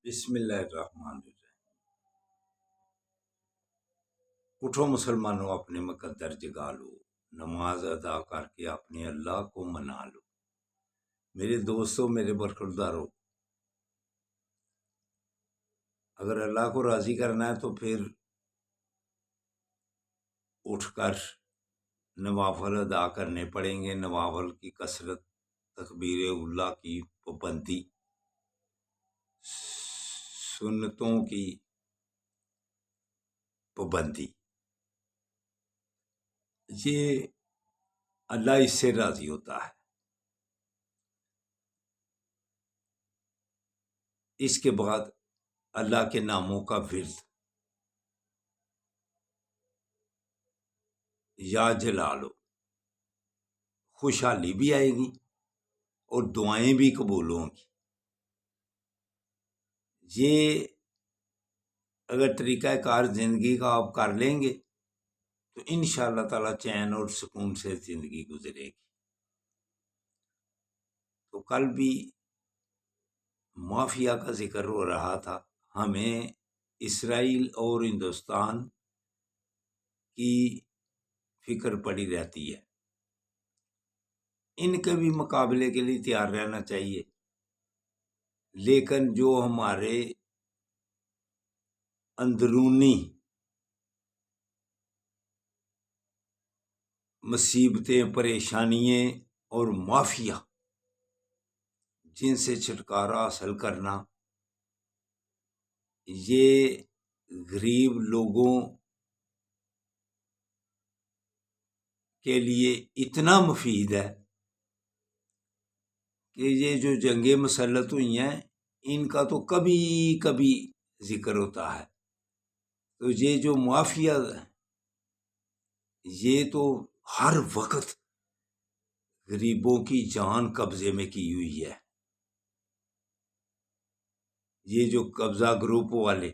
بسم اللہ الرحمن الرحیم۔ اٹھو مسلمانوں، اپنے مقدر جگا لو، نماز ادا کر کے اپنے اللہ کو منا لو۔ میرے دوستوں، میرے برخورداروں، اگر اللہ کو راضی کرنا ہے تو پھر اٹھ کر نوافل ادا کرنے پڑیں گے۔ نوافل کی کثرت، تکبیر اللہ کی پابندی، سنتوں کی پابندی، یہ اللہ اس سے راضی ہوتا ہے۔ اس کے بعد اللہ کے ناموں کا ورد، یا جلالو، خوشحالی بھی آئے گی اور دعائیں بھی قبول ہوں گی۔ یہ اگر طریقہ کار زندگی کا آپ کر لیں گے تو انشاءاللہ تعالی چین اور سکون سے زندگی گزرے گی۔ تو کل بھی مافیا کا ذکر ہو رہا تھا۔ ہمیں اسرائیل اور ہندوستان کی فکر پڑی رہتی ہے، ان کے بھی مقابلے کے لیے تیار رہنا چاہیے، لیکن جو ہمارے اندرونی مصیبتیں، پریشانیاں اور مافیا، جن سے چھٹکارا حاصل کرنا، یہ غریب لوگوں کے لیے اتنا مفید ہے کہ یہ جو جنگیں مسلط ہوئی ہیں ان کا تو کبھی کبھی ذکر ہوتا ہے، تو یہ جو مافیا ہے یہ تو ہر وقت غریبوں کی جان قبضے میں کی ہوئی ہے۔ یہ جو قبضہ گروپ والے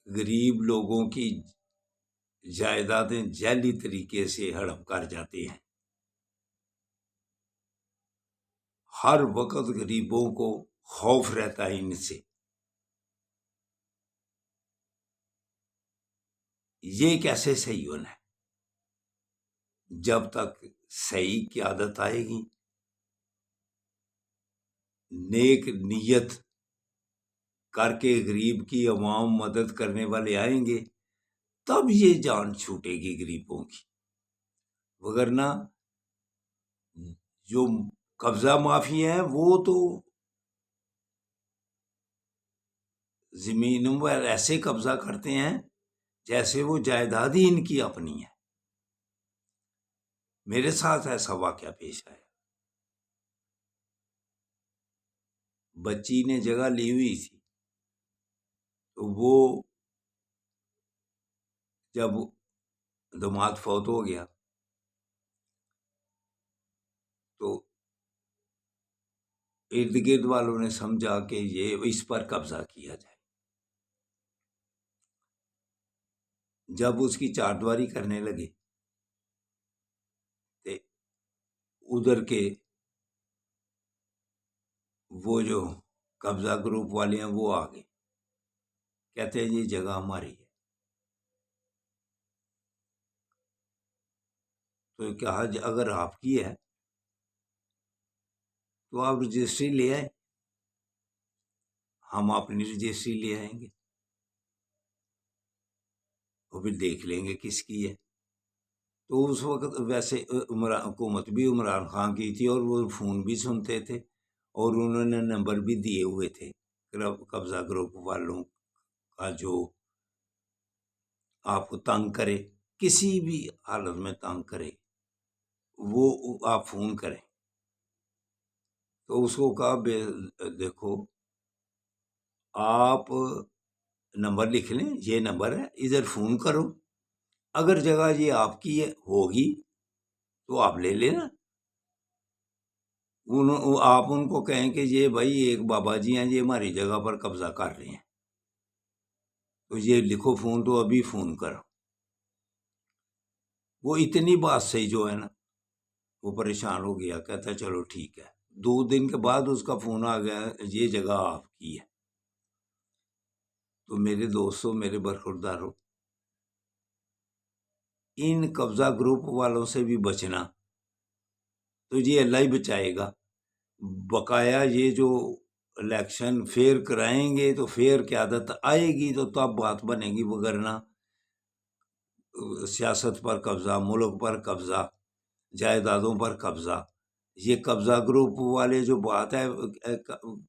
غریب لوگوں کی جائیدادیں جعلی طریقے سے ہڑپ کر جاتے ہیں، ہر وقت غریبوں کو خوف رہتا ہے ان سے۔ یہ کیسے صحیح ہونا ہے؟ جب تک صحیح قیادت آئے گی، نیک نیت کر کے غریب کی عوام مدد کرنے والے آئیں گے، تب یہ جان چھوٹے گی غریبوں کی۔ وگرنہ جو قبضہ مافیا ہیں وہ تو زمینوں پر ایسے قبضہ کرتے ہیں جیسے وہ جائیداد ہی ان کی اپنی ہے۔ میرے ساتھ ایسا واقعہ پیش آیا۔ بچی نے جگہ لی ہوئی تھی، تو وہ جب داماد فوت ہو گیا تو ارد گرد والوں نے سمجھا کہ یہ اس پر قبضہ کیا جائے۔ جب اس کی چار دیواری کرنے لگے تو ادھر کے وہ جو قبضہ گروپ والے ہیں وہ آ گئے، کہتے ہیں یہ جگہ ہماری ہے۔ تو کہا اگر آپ کی ہے تو آپ رجسٹری لے آئیں، ہم اپنی رجسٹری لے آئیں گے، وہ بھی دیکھ لیں گے کس کی ہے۔ تو اس وقت ویسے حکومت بھی عمران خان کی تھی اور وہ فون بھی سنتے تھے، اور انہوں نے نمبر بھی دیے ہوئے تھے قبضہ گروپ والوں کا، جو آپ کو تنگ کرے، کسی بھی حالت میں تنگ کرے، وہ آپ فون کریں۔ تو اس کو کہا دیکھو آپ نمبر لکھ لیں، یہ نمبر ہے، ادھر فون کرو، اگر جگہ یہ آپ کی ہوگی تو آپ لے لینا۔ آپ ان کو کہیں کہ یہ بھائی ایک بابا جی ہیں، یہ ہماری جگہ پر قبضہ کر رہے ہیں، تو یہ لکھو فون، تو ابھی فون کرو۔ وہ اتنی بات سے جو ہے نا وہ پریشان ہو گیا، کہتا چلو ٹھیک ہے 2 دن کے بعد اس کا فون آ گیا یہ جگہ آپ کی ہے۔ تو میرے دوستوں، میرے برخورداروں، ان قبضہ گروپ والوں سے بھی بچنا، تو یہ اللہ ہی بچائے گا۔ بقایا یہ جو الیکشن فیئر کرائیں گے تو فیئر کی عادت آئے گی تو تب بات بنے گی، وگرنہ سیاست پر قبضہ، ملک پر قبضہ، جائیدادوں پر قبضہ، یہ قبضہ گروپ والے جو بات ہے،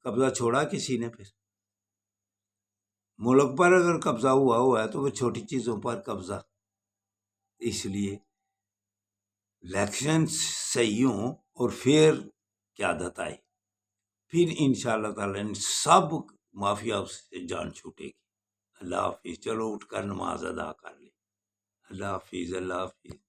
قبضہ چھوڑا کسی نے؟ پھر ملک پر اگر قبضہ ہوا ہے تو وہ چھوٹی چیزوں پر قبضہ۔ اس لیے الیکشن صحیح ہوں اور فیئر کی عادت آئے، پھر انشاءاللہ تعالی ان سب مافیا سے جان چھوٹے گی۔ اللہ حافظ۔ چلو اٹھ کر نماز ادا کر لیں۔ اللہ حافظ، اللہ حافظ۔